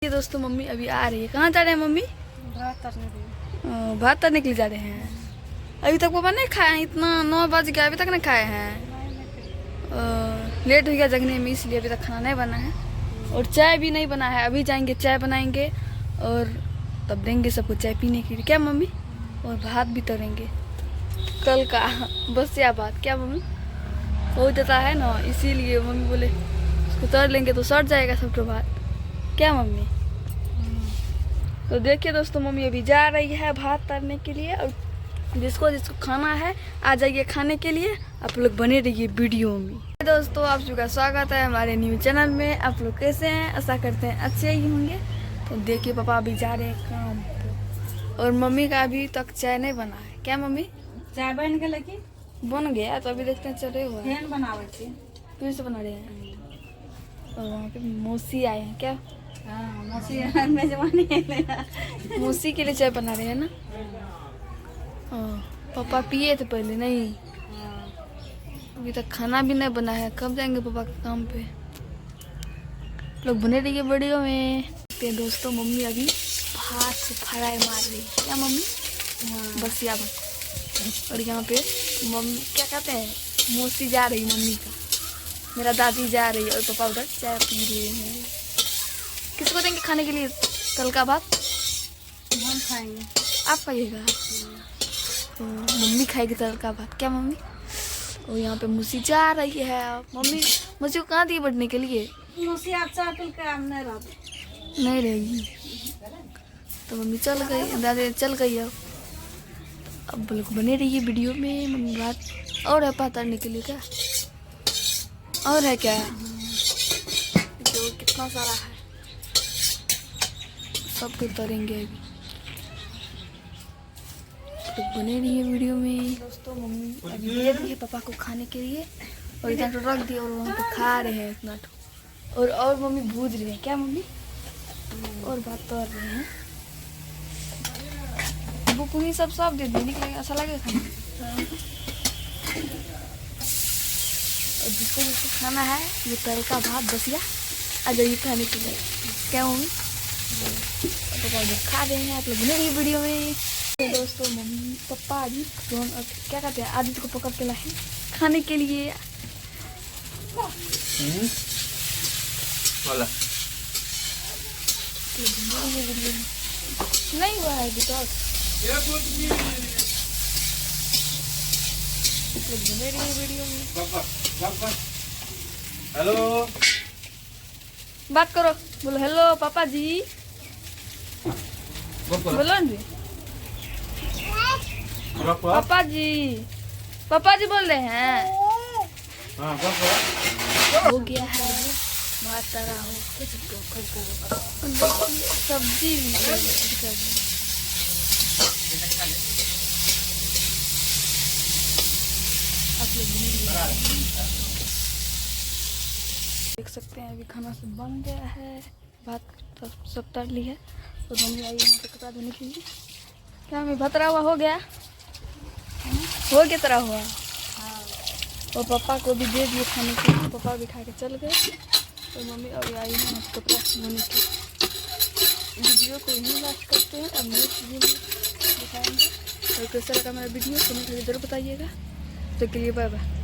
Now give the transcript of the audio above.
ये दोस्तों मम्मी अभी आ रही है। कहाँ जा रहे हैं मम्मी? भात तरने के लिए जा रहे हैं। अभी तक पापा नहीं खाए हैं, इतना 9 बज गया अभी तक नहीं खाए हैं। लेट हो गया जगने में, इसलिए अभी तक खाना नहीं बना है और चाय भी नहीं बना है। अभी जाएंगे चाय बनाएंगे और तब देंगे सबको चाय पीने के लिए, क्या मम्मी? और भात भी तरेंगे कल का बस या भात, क्या मम्मी? हो जाता है ना, इसीलिए मम्मी बोले उसको तर लेंगे तो सड़ जाएगा सबको भात, क्या मम्मी? तो देखिए दोस्तों मम्मी अभी जा रही है भात तरने के लिए और जिसको जिसको खाना है आ जाइए खाने के लिए। आप लोग बने रहिए वीडियो में। दोस्तों आप सबका स्वागत है हमारे न्यू चैनल में। आप लोग कैसे हैं? आशा करते हैं अच्छे ही होंगे। तो देखिए पापा अभी जा रहे हैं काम पे और मम्मी का अभी तक चाय नहीं बना है, क्या मम्मी? चाय बन गया कि बन गया तो अभी देखते हैं चले हुआ है। बनावे फिर से बना रहे हैं और वहाँ पे मौसी आए हैं, क्या? मौसी के लिए चाय बना रहे हैं ना। पापा पिए थे पहले, नहीं अभी तक खाना भी नहीं बना है। कब जाएंगे पापा के काम पे? लोग बने रहिए वीडियो में। तो दोस्तों मम्मी अभी भात से फ्राई मार रही है, क्या मम्मी? बस या भात। और यहाँ पे मम्मी क्या कहते हैं, मौसी जा रही मम्मी का, मेरा दादी जा रही है और पापा उधर चाय पी रहे हैं। किसको देंगे खाने के लिए कल का भात? हम खाएंगे। आप खाइएगा? तो मम्मी खाएगी कल का भात, क्या मम्मी? और यहाँ पे मौसी जा रही है। मम्मी मौसी को कहाँ दी बढ़ने के लिए? मौसी आप चाय पी के आप नहीं रहते, नहीं रहेगी तो मम्मी चल गई, दादी चल गई। अब लोग बने रहिए वीडियो में। मम्मी भात और है भात तरने के लिए, क्या और है क्या? जो कितना सारा है सब कुछ तरेंगे अभी। तो बने रहिए वीडियो में। दोस्तों मम्मी अभी दे दी है पापा को खाने के लिए और इतना तो रख दिया और वहाँ पे खा रहे हैं इतना तो। और मम्मी भूज रही है, क्या मम्मी? और भात तोड़ रहे हैं। वो पूरी सब दे दी, निकलेगा अच्छा लगेगा खाना। और जिसको जिसको खाना है ये तल का भात बसिया आ जाइए खाने के लिए, क्या मम्मी? पापा जो खा रहे हैं, आप लोग बने रहिए वीडियो में। तो दोस्तों मम्मी पापा अभी क्या कहते हैं आदित्य को पकड़ के लाए खाने के लिए। नहीं हुआ है अभी तक। बने रहिए वीडियो में। हेलो बात करो, बोलो हेलो पापा जी, बोलो ना। पापा जी बोल रहे हैं। हो गया है भात तरा हो, सब्जी आप लोग देख सकते हैं। अभी खाना सब बन गया है, भात सब तर ली है और मम्मी आई यहाँ पे कपड़ा धोने के लिए। क्या हमें भतरा हुआ हो गया? हो गया तरह हुआ। और पापा को भी दे दिए खाने के लिए, पापा भी खा के चल गए। तो मम्मी अभी आई है कपड़ा धोने के। वीडियो को यहीं लास्ट करते हैं, अब नेक्स्ट वीडियो में दिखाएंगे। और कैसा लगा मेरा वीडियो कमेंट करके जरूर बताइएगा। तो के लिए बाय बाय।